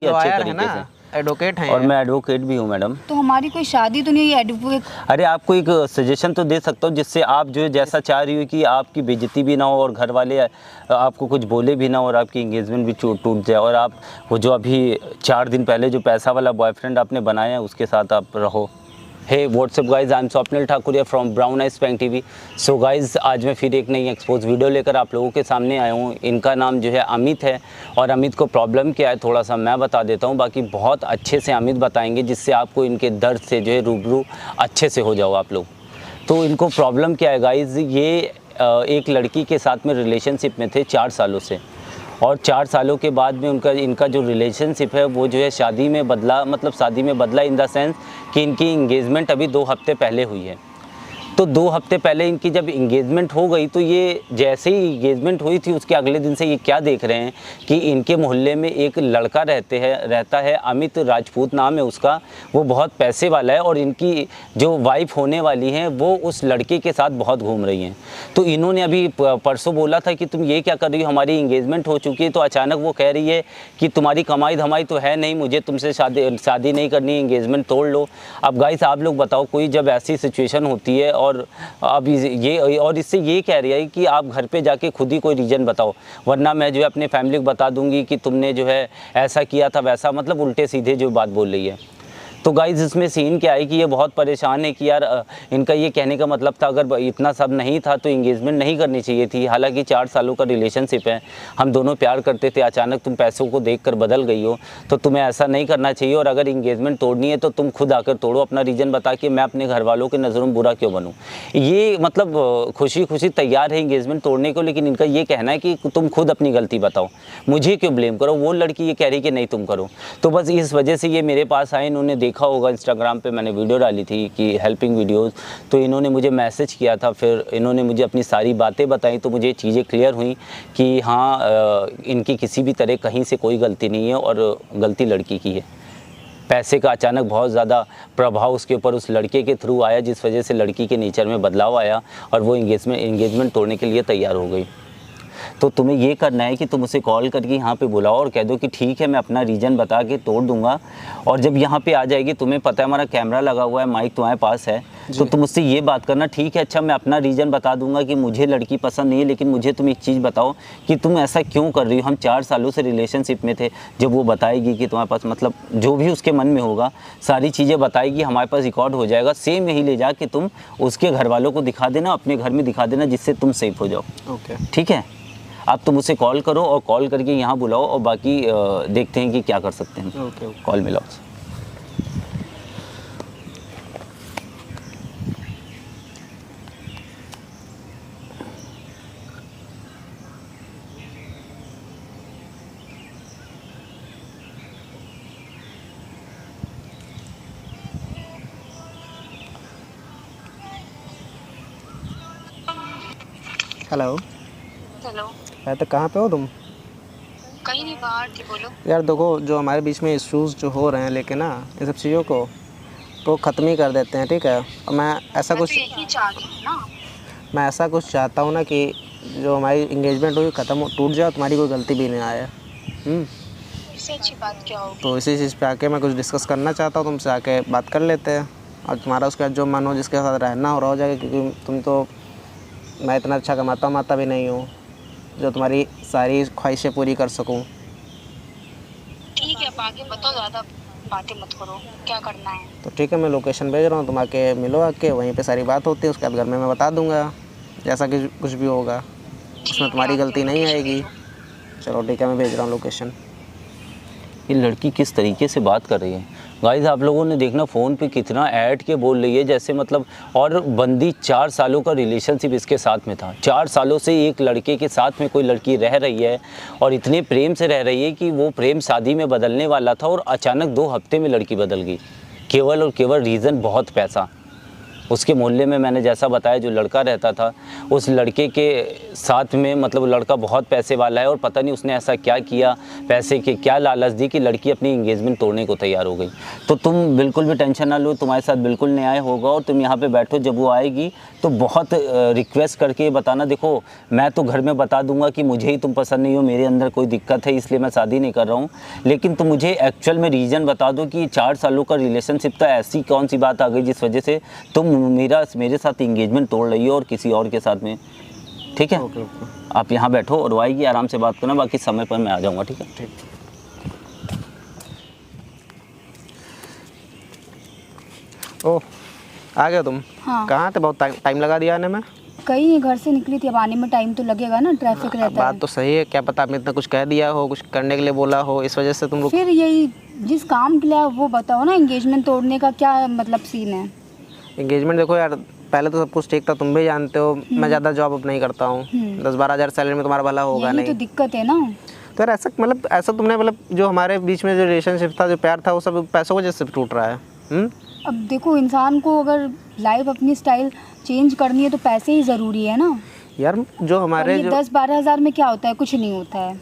अच्छे तरीके से। एडवोकेट हैं और मैं एडवोकेट भी हूँ मैडम। तो हमारी कोई शादी तो नहीं है एडवोकेट। अरे आपको एक सजेशन तो दे सकता हूँ जिससे आप जो जैसा चाह रही हो कि आपकी बेइज्जती भी ना हो और घर वाले आपको कुछ बोले भी ना और आपकी एंगेजमेंट भी टूट जाए और आप वो जो अभी 4 दिन पहले जो पैसा वाला बॉयफ्रेंड आपने बनाया है उसके साथ आप रहो। Hey what's up guys, I am Swapnil Thakur from brown eyes pang TV. So guys आज मैं फिर एक नई एक्सपोज वीडियो लेकर आप लोगों के सामने आया हूँ। इनका नाम जो है अमित है और अमित को प्रॉब्लम क्या है थोड़ा सा मैं बता देता हूँ, बाकी बहुत अच्छे से अमित बताएंगे जिससे आपको इनके दर्द से जो है रूबरू अच्छे से हो जाओ आप लोग। तो इनको प्रॉब्लम क्या है गाइज, ये एक लड़की के साथ में रिलेशनशिप में थे 4 सालों से और 4 सालों के बाद में इनका जो रिलेशनशिप है वो जो है शादी में बदला, मतलब शादी में बदला इन द सेंस कि इनकी इंगेजमेंट अभी 2 हफ्ते पहले हुई है। तो 2 हफ्ते पहले इनकी जब इंगेजमेंट हो गई तो ये जैसे ही इंगेजमेंट हुई थी उसके अगले दिन से ये क्या देख रहे हैं कि इनके मोहल्ले में एक लड़का रहता है अमित राजपूत नाम है उसका, वो बहुत पैसे वाला है और इनकी जो वाइफ होने वाली हैं वो उस लड़के के साथ बहुत घूम रही हैं। तो इन्होंने अभी परसों बोला था कि तुम ये क्या कर रही हो, हमारी इंगेजमेंट हो चुकी है। तो अचानक वो कह रही है कि तुम्हारी कमाई धमाई तो है नहीं, मुझे तुमसे शादी नहीं करनी, इंगेजमेंट तोड़ लो। अब गाइस आप लोग बताओ, कोई जब ऐसी सिचुएशन होती है और अब ये और इससे ये कह रही है कि आप घर पे जाके खुद ही कोई रीज़न बताओ वरना मैं जो है अपने फैमिली को बता दूंगी कि तुमने जो है ऐसा किया था वैसा, मतलब उल्टे सीधे जो बात बोल रही है। तो गाइज़ इसमें सीन क्या है कि ये बहुत परेशान है कि यार इनका ये कहने का मतलब था अगर इतना सब नहीं था तो इंगेजमेंट नहीं करनी चाहिए थी। हालांकि 4 सालों का रिलेशनशिप है, हम दोनों प्यार करते थे, अचानक तुम पैसों को देखकर बदल गई हो तो तुम्हें ऐसा नहीं करना चाहिए। और अगर इंगेजमेंट तोड़नी है तो तुम खुद आकर तोड़ो, अपना रीज़न बता के मैं अपने घर वालों के नज़रों में बुरा क्यों बनूँ। ये मतलब खुशी खुशी तैयार है इंगेजमेंट तोड़ने को, लेकिन इनका ये कहना है कि तुम खुद अपनी गलती बताओ, मुझे क्यों ब्लेम करो। वो लड़की ये कह रही कि नहीं तुम करो। तो बस इस वजह से ये मेरे पास आए। इन्होंने देखा होगा इंस्टाग्राम पे मैंने वीडियो डाली थी कि हेल्पिंग वीडियोस, तो इन्होंने मुझे मैसेज किया था, फिर इन्होंने मुझे अपनी सारी बातें बताई तो मुझे चीज़ें क्लियर हुई कि हाँ इनकी किसी भी तरह कहीं से कोई गलती नहीं है और गलती लड़की की है। पैसे का अचानक बहुत ज़्यादा प्रभाव उसके ऊपर उस लड़के के थ्रू आया जिस वजह से लड़की के नेचर में बदलाव आया और वो इंगेजमेंट तोड़ने के लिए तैयार हो गई। तो तुम्हें ये करना है कि तुम उसे कॉल करके यहाँ पे बुलाओ और कह दो कि ठीक है मैं अपना रीज़न बता के तोड़ दूंगा। और जब यहाँ पे आ जाएगी, तुम्हें पता है हमारा कैमरा लगा हुआ है, माइक तुम्हारे पास है, तो तुम उससे ये बात करना, ठीक है अच्छा मैं अपना रीज़न बता दूंगा कि मुझे लड़की पसंद नहीं है, लेकिन मुझे तुम एक चीज़ बताओ कि तुम ऐसा क्यों कर रही हो। हम 4 सालों से रिलेशनशिप में थे। जब वो बताएगी कि तुम्हारे पास मतलब जो भी उसके मन में होगा सारी चीज़ें बताएगी, हमारे पास रिकॉर्ड हो जाएगा, सेम यही ले जा के तुम उसके घर वालों को दिखा देना, अपने घर में दिखा देना, जिससे तुम सेफ हो जाओ। ओके ठीक है, अब तुम उसे कॉल करो और कॉल करके यहाँ बुलाओ और बाकी देखते हैं कि क्या कर सकते हैं। ओके कॉल मिलाओ। हेलो हेलो, तो कहाँ पे हो तुम? कहीं नहीं, बाहर थी, बोलो। यार देखो, जो हमारे बीच में इश्यूज़ जो हो रहे हैं लेकिन ना ये सब चीज़ों को तो ख़त्म ही कर देते हैं, ठीक है। और मैं ऐसा मैं कुछ तो यही चाह रही हूँ ना। मैं ऐसा कुछ चाहता हूँ ना कि जो हमारी इंगेजमेंट हुई ख़त्म टूट जाए, तुम्हारी कोई गलती भी नहीं आए। इससे अच्छी बात क्या होगी? तो इसी चीज़ पे आके मैं कुछ डिस्कस करना चाहता हूँ तुमसे, आके बात कर लेते हैं और तुम्हारा उसके बाद जो मन हो, जिसके साथ रहना हो रहा हो जाएगा। क्योंकि तुम तो, मैं इतना अच्छा कमाता भी नहीं हूँ जो तुम्हारी सारी ख्वाहिशें पूरी कर सकूँ। ठीक है, अब आगे बताओ, ज़्यादा बातें मत करो, क्या करना है। तो ठीक है, मैं लोकेशन भेज रहा हूँ, तुम आके मिलो, आके वहीं पे सारी बात होती है। उसके बाद घर में मैं बता दूँगा जैसा कि कुछ भी होगा, उसमें तुम्हारी गलती नहीं आएगी। चलो ठीक है, मैं भेज रहा हूँ लोकेशन। ये लड़की किस तरीके से बात कर रही है गाइस, आप लोगों ने देखना फ़ोन पे कितना ऐड के बोल रही है जैसे मतलब। और बंदी 4 सालों का रिलेशनशिप इसके साथ में था, 4 सालों से एक लड़के के साथ में कोई लड़की रह रही है और इतने प्रेम से रह रही है कि वो प्रेम शादी में बदलने वाला था और अचानक 2 हफ्ते में लड़की बदल गई, केवल और केवल रीज़न बहुत पैसा। उसके मोहल्ले में मैंने जैसा बताया जो लड़का रहता था, उस लड़के के साथ में मतलब लड़का बहुत पैसे वाला है और पता नहीं उसने ऐसा क्या किया, पैसे के क्या लालच दी कि लड़की अपनी इंगेजमेंट तोड़ने को तैयार हो गई। तो तुम बिल्कुल भी टेंशन ना लो, तुम्हारे साथ बिल्कुल न्याय होगा और तुम यहाँ पे बैठो, जब वो आएगी तो बहुत रिक्वेस्ट करके बताना, देखो मैं तो घर में बता दूंगा कि मुझे ही तुम पसंद नहीं हो, मेरे अंदर कोई दिक्कत है इसलिए मैं शादी नहीं कर रहा हूँ, लेकिन तुम मुझे एक्चुअल में रीज़न बता दो कि 4 सालों का रिलेशनशिप का ऐसी कौन सी बात आ गई जिस वजह से तुम मेरे साथ इंगेजमेंट तोड़ रही हो और किसी और के साथ में। ठीक है, आप यहाँ बैठो और वो आएगी, आराम से बात करना, बाकी समय पर मैं आ जाऊँगा। ठीक है, ठीक। ओह, आ गए तुम? हाँ। कहाँ थे? बहुत टाइम लगा दिया आने में। कहीं घर से निकली थी, अब आने में टाइम तो लगेगा ना, ट्रैफिक रहता बात है। तो सही है, क्या पता आपने इतना कुछ कह दिया हो, कुछ करने के लिए बोला हो, इस वजह से तुम लोग। फिर यही जिस काम के लिए आए वो बताओ ना, एंगेजमेंट तोड़ने का क्या मतलब सीन है? एंगेजमेंट देखो यार, पहले तो सब कुछ ठीक था, तुम भी जानते हो मैं ज़्यादा जॉब अब नहीं करता हूँ, 10-12 हज़ार सैलरी में तुम्हारा भला होगा यही नहीं। तो दिक्कत है ना। तो यार ऐसा मतलब ऐसा तुमने मतलब जो हमारे बीच में जो रिलेशनशिप था, जो प्यार था, वो सब पैसों की वजह से टूट रहा है। अब देखो, इंसान को अगर लाइफ अपनी स्टाइल चेंज करनी है तो पैसे ही ज़रूरी है ना। यार जो हमारे जो 10-12 हज़ार में क्या होता है? कुछ नहीं होता है।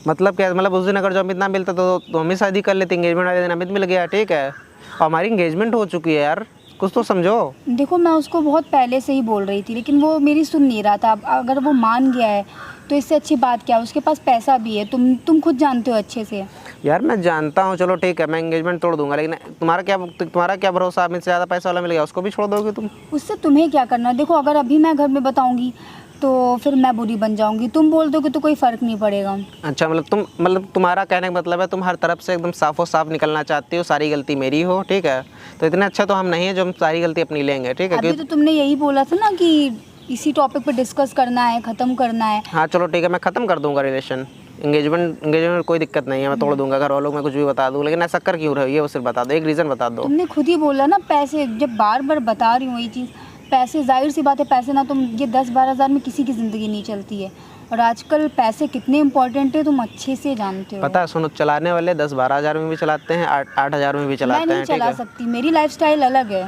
मतलब क्या, मतलब उस दिन अगर जो अमित ना मिलता तो हम ही शादी कर लेते, एंगेजमेंट वाले दिन अमित मिल गया, ठीक है, और हमारी एंगेजमेंट हो चुकी है यार, कुछ तो समझो। देखो, मैं उसको बहुत पहले से ही बोल रही थी, लेकिन वो मेरी सुन नहीं रहा था। अब अगर वो मान गया है तो इससे अच्छी बात क्या है? उसके पास पैसा भी है, तुम खुद जानते हो अच्छे से। यार मैं जानता हूँ, चलो ठीक है, मैं एंगेजमेंट तोड़ दूंगा, लेकिन तुम्हारा क्या भरोसा, अमित से ज़्यादा पैसा वाला मिल गया उसको भी छोड़ दोगे तुम? उससे तुम्हें क्या करना? देखो, अगर अभी मैं घर में बताऊंगी तो फिर मैं बुरी बन जाऊंगी, तुम बोल दोगे तो कोई फ़र्क नहीं पड़ेगा। अच्छा, मतलब तुम्हारा कहने का मतलब है तुम हर तरफ से एकदम साफो साफ निकलना चाहती हो, सारी गलती मेरी हो, ठीक है? तो इतने अच्छा तो हम नहीं है जो हम सारी गलती अपनी लेंगे, ठीक है? अभी तो तुमने यही बोला था ना कि इसी टॉपिक पे डिस्कस करना है, ख़त्म करना है। हाँ चलो ठीक है, मैं ख़त्म कर दूंगा रिलेशन, एंगेजमेंट कोई दिक्कत नहीं है, मैं तोड़ दूंगा, घर वालों को मैं कुछ भी बता दूँ, लेकिन ऐसा कर क्यों रही है वो सिर्फ बता दो, एक रीज़न बता दो। तुमने खुद ही बोला ना पैसे, जब बार बार बता रही हूँ ये चीज़, पैसे, जाहिर सी बात है पैसे ना, तुम ये 10-12 हज़ार में किसी की ज़िंदगी नहीं चलती है, और आजकल पैसे कितने इंपॉर्टेंट है तुम अच्छे से जानते हो। पता है, सुनो, चलाने वाले 10-12 हज़ार में भी चलाते हैं, 8 हज़ार में भी मैं चलाते नहीं हैं, ठीक चला है? सकती, मेरी लाइफस्टाइल अलग है।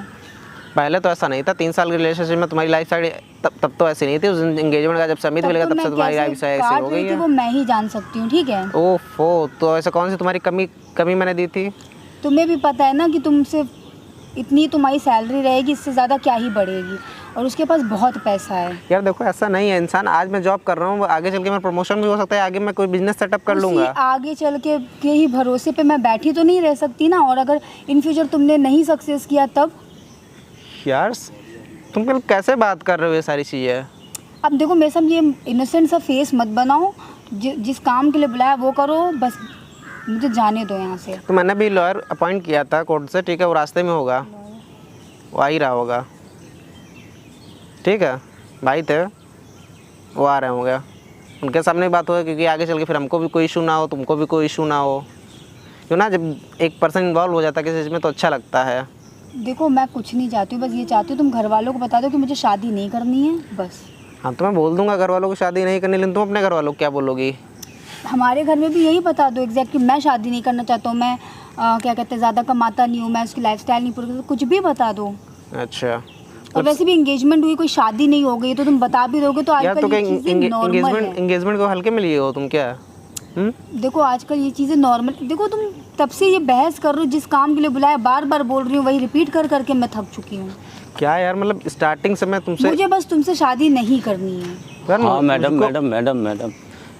पहले तो ऐसा नहीं था, 3 साल के रिलेशनशिप में तुम्हारी लाइफ स्टाइल तब तो ऐसी नहीं थी, उस एंगेजमेंट का जब समित मिलेगा तब से तुम्हारी लाइफ स्टाइल ऐसी हो गई है। वो मैं ही जान सकती हूँ, ठीक है? ओफो, तो ऐसा कौन सी तुम्हारी कमी मैंने दी थी? तुम्हें भी पता है ना कि तुमसे इतनी तुम्हारी सैलरी रहेगी, इससे ज़्यादा क्या ही बढ़ेगी, और उसके पास बहुत पैसा है। यार देखो, ऐसा नहीं है इंसान, आज मैं जॉब कर रहा हूँ, आगे चल के मेरा प्रमोशन भी हो सकता है, आगे मैं कोई बिजनेस सेटअप कर लूँगा। आगे चल के ही भरोसे पे मैं बैठी तो नहीं रह सकती ना, और अगर इन फ्यूचर तुमने नहीं सक्सेस किया तब? यार तुम कल कैसे बात कर रहे हो ये सारी चीज़ें? अब देखो, मेरे साथ ये इनोसेंट सा फेस मत बनाओ, जिस काम के लिए बुलाया वो करो, बस मुझे जाने दो यहाँ से। तो मैंने भी लॉयर अपॉइंट किया था कोर्ट से, ठीक है, वो रास्ते में होगा, वो आ ही रहा होगा, ठीक है? भाई थे, वो आ रहे होंगे, उनके सामने बात होगा, क्योंकि आगे चल के फिर हमको भी कोई इशू ना हो, तुमको भी कोई इशू ना हो, क्यों ना, जब एक पर्सन इन्वॉल्व हो जाता है किसी चीज़ में तो अच्छा लगता है। देखो, मैं कुछ नहीं चाहती हूँ, बस ये चाहती हूँ तुम घर वालों को बता दो कि मुझे शादी नहीं करनी है, बस। हाँ तो मैं बोल दूंगा घर वालों को शादी नहीं करनी, लेकिन तुम अपने घर वालों को क्या बोलोगी? हमारे घर में भी यही बता दो एग्जैक्टली, मैं शादी नहीं करना चाहता हूँ, मैं क्या कहते हैं, ज़्यादा कमाता नहीं हूँ, मैं उसकी लाइफस्टाइल नहीं पूरी, कुछ भी बता दो। अच्छा, और वैसे भी एंगेजमेंट हुई, कोई शादी नहीं हो गई, तो तुम बता भी दोगे तो यार तो आजकल ये चीज़ें नॉर्मल है। एंगेजमेंट को हल्के में लिए हो तुम क्या? देखो, आजकल ये चीज़ें नॉर्मल, देखो तुम तब से ये बहस कर रहे हो, जिस काम के लिए बुलाया बार बार बोल रही हूँ, वही रिपीट कर करके मैं थक चुकी हूँ। क्या यार, मतलब स्टार्टिंग से मैं तुमसे, मुझे बस तुमसे शादी नहीं करनी है। यार हाँ मैडम,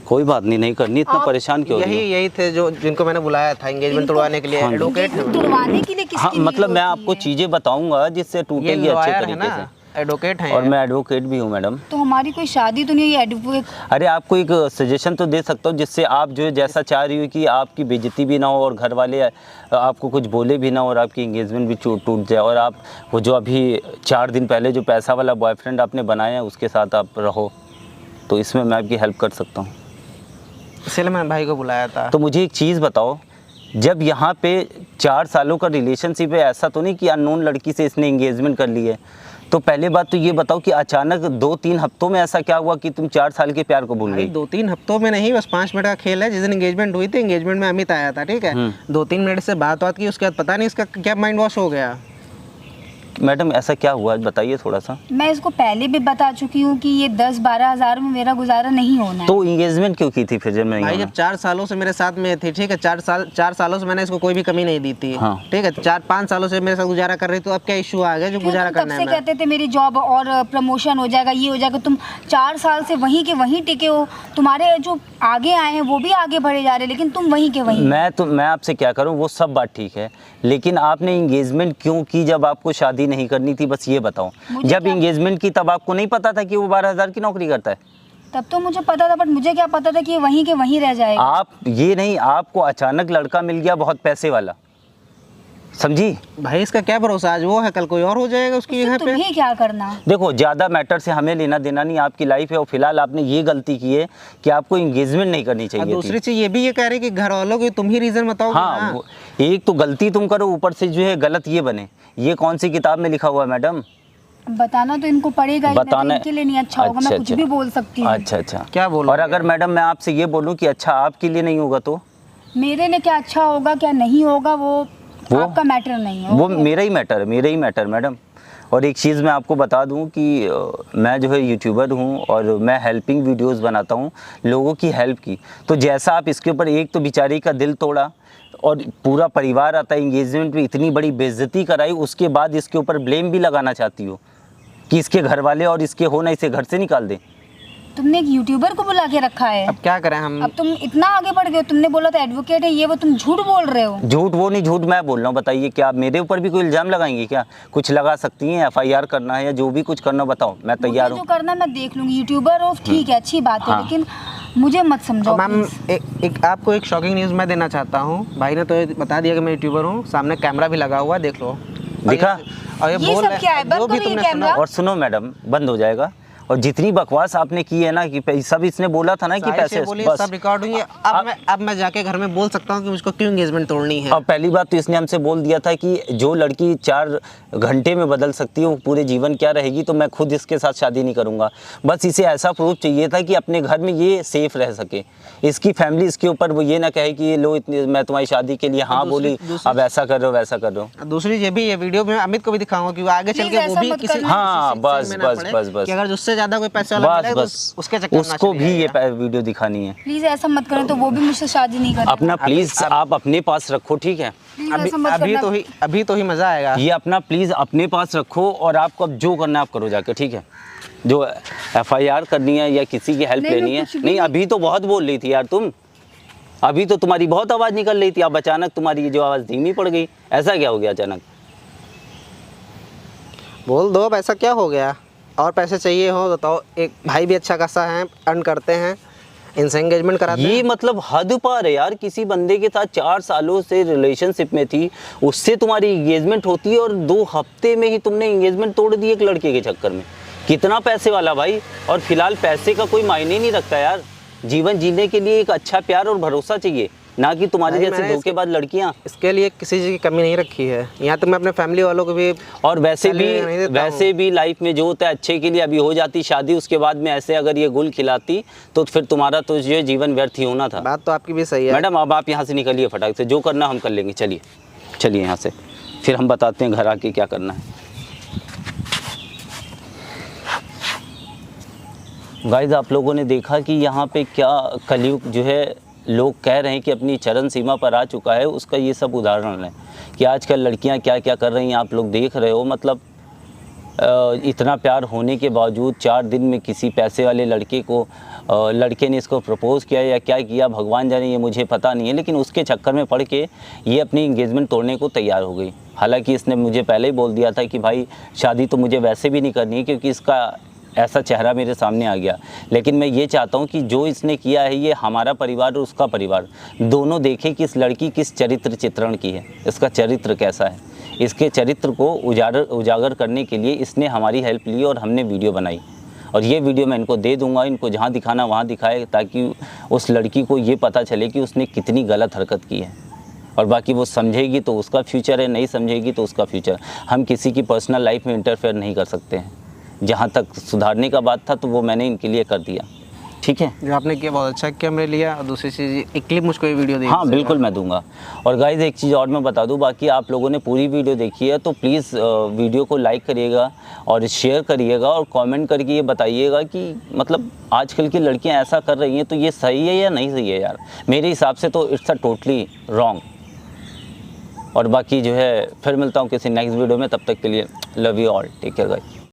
कोई बात नहीं करनी, इतना परेशान क्यों हो रही हो? यही थे जो जिनको मैंने बुलाया था एंगेजमेंट तोड़वाने के लिए, एडवोकेट है। तुड़वाने के लिए किसकी हाँ, नीड मतलब मैं होती आपको है? चीज़ें बताऊंगा जिससे टूटेगी ये अच्छे लॉयर है तरीके ना, से, एडवोकेट हैं और मैं एडवोकेट भी हूँ मैडम। तो हमारी कोई शादी तो नहीं है, एडवोकेट? अरे आपको एक सजेशन तो दे सकता हूँ जिससे आप जो है जैसा चाह रही हो कि आपकी बेइज्जती भी ना हो और घर वाले आपको कुछ बोले भी ना और आपकी एंगेजमेंट भी टूट जाए, और आप वो जो अभी 4 दिन पहले जो पैसा वाला बॉयफ्रेंड आपने बनाया है उसके साथ आप रहो, तो इसमें मैं आपकी हेल्प कर सकता हूँ। इसलिए मैंने भाई को बुलाया था। तो मुझे एक चीज़ बताओ, जब यहाँ पे 4 सालों का रिलेशनशिप है, ऐसा तो नहीं कि अननोन लड़की से इसने एंगेजमेंट कर ली है, तो पहले बात तो ये बताओ कि अचानक 2-3 हफ्तों में ऐसा क्या हुआ कि तुम 4 साल के प्यार को भूल गई? 2-3 हफ्तों में नहीं, बस 5 मिनट का खेल है। जिस दिन एंगेजमेंट हुई थी, एंगेजमेंट में अमित आया था, ठीक है, 2-3 मिनट से बात की, उसके बाद पता नहीं इसका क्या माइंड वॉश हो गया। मैडम ऐसा क्या हुआ बताइए थोड़ा सा। मैं इसको पहले भी बता चुकी हूँ कि ये 10-12 हज़ार में मेरा गुजारा नहीं होना है। तो इंगेजमेंट क्यों की थी फिर जब नहीं भाई होना? जब 4 सालों से मेरे साथ में थी, ठीक है, 4 सालों से मैंने इसको कोई भी कमी नहीं दी थी, हाँ। ठीक है, 4-5 सालों से मेरे साथ गुजारा कर रही, तो अब क्या इशू आ गया जो क्यों गुजारा तुम करना तब है? से मैं कहते थे मेरी जॉब और प्रमोशन हो जाएगा, ये हो जाएगा। तुम 4 साल से वहीं के वहीं टिके हो। तुम्हारे जो आगे आए हैं वो भी आगे बढ़े जा रहे हैं, लेकिन तुम वहीं के वहीं। मैं आपसे क्या करूं, वो सब बात ठीक है, लेकिन आपने इंगेजमेंट क्यों की जब आपको शादी नहीं करनी थी, बस ये बताओ। मुझे जब क्या- इंगेजमेंट की तब आपको नहीं पता था कि वो 12,000 की नौकरी करता है? तब तो मुझे पता था, बट मुझे क्या पता था कि ये वहीं के वहीं रह जाएगा। आप ये नहीं, आपको अचानक लड़का मिल गया बहुत पैसे वाला, समझी? भाई इसका क्या भरोसा, आज वो है कल कोई और हो जाएगा उसकी उससे जगह पे। तुम्हें क्या करना। देखो ज़्यादा मैटर से हमें लेना देना नहीं, आपकी लाइफ है और फिलहाल आपने ये गलती की है कि आपको इंगेजमेंट नहीं करनी और चाहिए दूसरी थी। चीज ये भी ये कह रहे कि घर वालों की तुम ही रीजन बताओ। हाँ, एक तो गलती तुम करो, ऊपर से जो है गलत ये बने। ये कौन सी किताब में लिखा हुआ है मैडम? बताना तो इनको पड़ेगा ही, नहीं तो बताना इनके लिए नहीं अच्छा होगा। मैं कुछ भी बोल सकती हूँ। अच्छा क्या बोलो? और अगर मैडम मैं आपसे ये बोलूँ कि अच्छा आपके लिए नहीं होगा तो मेरे लिए क्या अच्छा होगा क्या नहीं होगा वो आपका मैटर नहीं है। वो मेरा ही मैटर है, मेरा ही मैटर मैडम। और एक चीज़ मैं आपको बता दूं कि मैं जो है यूट्यूबर हूं और मैं हेल्पिंग वीडियोस बनाता हूं, लोगों की हेल्प की। तो जैसा आप इसके ऊपर एक तो बेचारी का दिल तोड़ा और पूरा परिवार आता है, इंगेजमेंट में इतनी बड़ी बेइज्जती कराई, उसके बाद इसके ऊपर ब्लेम भी लगाना चाहती हो कि इसके घर वाले और इसके होना इसे घर से निकाल दें। तुमने एक यूट्यूबर को बुला के रखा है। अब क्या करें हम? अब तुम इतना आगे बढ़ गए। तुमने बोला था एडवोकेट है ये वो, तुम झूठ बोल रहे हो। झूठ वो नहीं, झूठ मैं बोल रहा हूँ। बताइए क्या आप मेरे ऊपर भी कोई इल्ज़ाम लगाएंगी क्या? कुछ लगा सकती हैं, FIR करना है या जो भी कुछ करना बताओ, मैं तैयार मुझे हूँ। जो करना मैं देख लूंगी। यूट्यूबर हो ठीक है, अच्छी बात है, हाँ। लेकिन मुझे मत समझाओ मैम please। एक आपको एक शॉकिंग न्यूज़ मैं देना चाहता हूँ। भाई ने तो ये बता दिया कि मैं यूट्यूबर हूँ, सामने कैमरा भी लगा हुआ है, देख लो। दिखा? और ये बोल सब रहे- क्या है? बंद जो भी करो ये तुमने कैमरा। सुना। और सुनो मैडम, बंद हो जाएगा। और जितनी बकवास आपने की है ना कि सब इसने बोला था ना कि साहिल से पैसे बोलिए, बस। सब रिकॉर्ड हुई है। अब मैं जाके घर में बोल सकता हूँ कि मुझको क्यों एंगेजमेंट तोड़नी है। अब पहली बात तो इसने हमसे बोल दिया था कि जो लड़की 4 घंटे में बदल सकती है वो पूरे जीवन क्या रहेगी, तो मैं खुद इसके साथ शादी नहीं करूँगा। बस इसे ऐसा प्रूफ चाहिए था कि अपने घर में ये सेफ रह सके, इसकी फैमिली इसके ऊपर वो ये ना कहे कि ये लो इतनी मैं तुम्हारी शादी के लिए हाँ बोली, अब ऐसा कर रहे हो वैसा कर रहे हो। दूसरी ये भी, ये वीडियो में अमित को भी दिखाऊंगा कि वो आगे चल Please के वो ऐसा भी मत किसी करना। हाँ, किसी बस में ना बस पड़े बस बस कि अगर उससे ज्यादा कोई पैसे वाला बस मिलेगा तो बस उसके चक्कर में ना उसको चले भी ये जाएगा। वीडियो दिखानी है। प्लीज ऐसा मत करें, तो वो भी मुझसे शादी नहीं करेगा। अपना प्लीज आप अपने पास रखो, ठीक है? Please ऐसा मत करना। अभी तो ही मजा आएगा। ये अपना प्लीज अपने पास रखो और आपको अब जो करना है आप करो जाके, ठीक है? जो FIR करनी है या किसी की हेल्प नहीं, लेनी है, कुछ भी नहीं नहीं। अभी तो बहुत बोल रही थी यार तुम, अभी तो तुम्हारी बहुत आवाज़ निकल रही थी, अब अचानक तुम्हारी ये जो आवाज़ धीमी पड़ गई, ऐसा क्या हो गया अचानक? बोल दो, अब ऐसा क्या हो गया? और पैसे चाहिए हो बताओ। एक भाई भी अच्छा खासा है, अर्न करते हैं, इनसे एंगेजमेंट कराते ये हैं। मतलब हद पार है यार। किसी बंदे के साथ 4 सालों से रिलेशनशिप में थी, उससे तुम्हारी एंगेजमेंट होती है और 2 हफ्ते में ही तुमने एंगेजमेंट तोड़ दी एक लड़के के चक्कर में। कितना पैसे वाला भाई। और फिलहाल पैसे का कोई मायने नहीं रखता यार। जीवन जीने के लिए एक अच्छा प्यार और भरोसा चाहिए, ना कि तुम्हारे भाई, जैसे मैंने धोखेबाज लड़कियां। इसके लिए किसी चीज़ की कमी नहीं रखी है। यहाँ तक मैं अपने फैमिली वालों को भी और वैसे सैलरी नहीं देता भी लाइफ में जो होता है अच्छे के लिए। अभी हो जाती शादी, उसके बाद में ऐसे अगर ये गुल खिलाती तो फिर तुम्हारा तो ये जीवन व्यर्थ ही होना था। बात तो आपकी भी सही है। मैडम अब आप यहाँ से निकलिए फटाक से, जो करना हम कर लेंगे। चलिए चलिए यहाँ से, फिर हम बताते हैं घर आके क्या करना है। गाइस आप लोगों ने देखा कि यहाँ पे क्या कलयुग जो है, लोग कह रहे हैं कि अपनी चरम सीमा पर आ चुका है, उसका ये सब उदाहरण है कि आजकल लड़कियाँ क्या क्या कर रही हैं। आप लोग देख रहे हो, मतलब इतना प्यार होने के बावजूद 4 दिन में किसी पैसे वाले लड़के को लड़के ने इसको प्रपोज़ किया या क्या किया भगवान जाने, ये मुझे पता नहीं है। लेकिन उसके चक्कर में पड़ के ये अपनी इंगेजमेंट तोड़ने को तैयार हो गई। हालांकि इसने मुझे पहले ही बोल दिया था कि भाई शादी तो मुझे वैसे भी नहीं करनी है, क्योंकि इसका ऐसा चेहरा मेरे सामने आ गया। लेकिन मैं ये चाहता हूँ कि जो इसने किया है, ये हमारा परिवार और उसका परिवार दोनों देखें कि इस लड़की किस चरित्र चित्रण की है, इसका चरित्र कैसा है। इसके चरित्र को उजागर करने के लिए इसने हमारी हेल्प ली और हमने वीडियो बनाई। और ये वीडियो मैं इनको दे दूंगा, इनको जहाँ दिखाना वहाँ दिखाए, ताकि उस लड़की को ये पता चले कि उसने कितनी गलत हरकत की है। और बाकी वो समझेगी तो उसका फ्यूचर है, नहीं समझेगी तो उसका फ्यूचर। हम किसी की पर्सनल लाइफ में इंटरफेयर नहीं कर सकते हैं। जहाँ तक सुधारने का बात था तो वो मैंने इनके लिए कर दिया। ठीक है। जो आपने किया बहुत अच्छा किया मेरे लिए। और दूसरी चीज़ एक क्लिप मुझको ये वीडियो दी। हाँ बिल्कुल मैं दूंगा। और गाइज़ एक चीज़ और मैं बता दूं, बाकी आप लोगों ने पूरी वीडियो देखी है तो प्लीज़ वीडियो को लाइक करिएगा और शेयर करिएगा और कमेंट करके ये बताइएगा कि मतलब आजकल की लड़कियां ऐसा कर रही हैं तो ये सही है या नहीं सही है यार। मेरे हिसाब से तो इट्स अ टोटली रॉन्ग। और बाकी जो है फिर मिलता हूँ किसी नेक्स्ट वीडियो में, तब तक के लिए love you all, take care guys.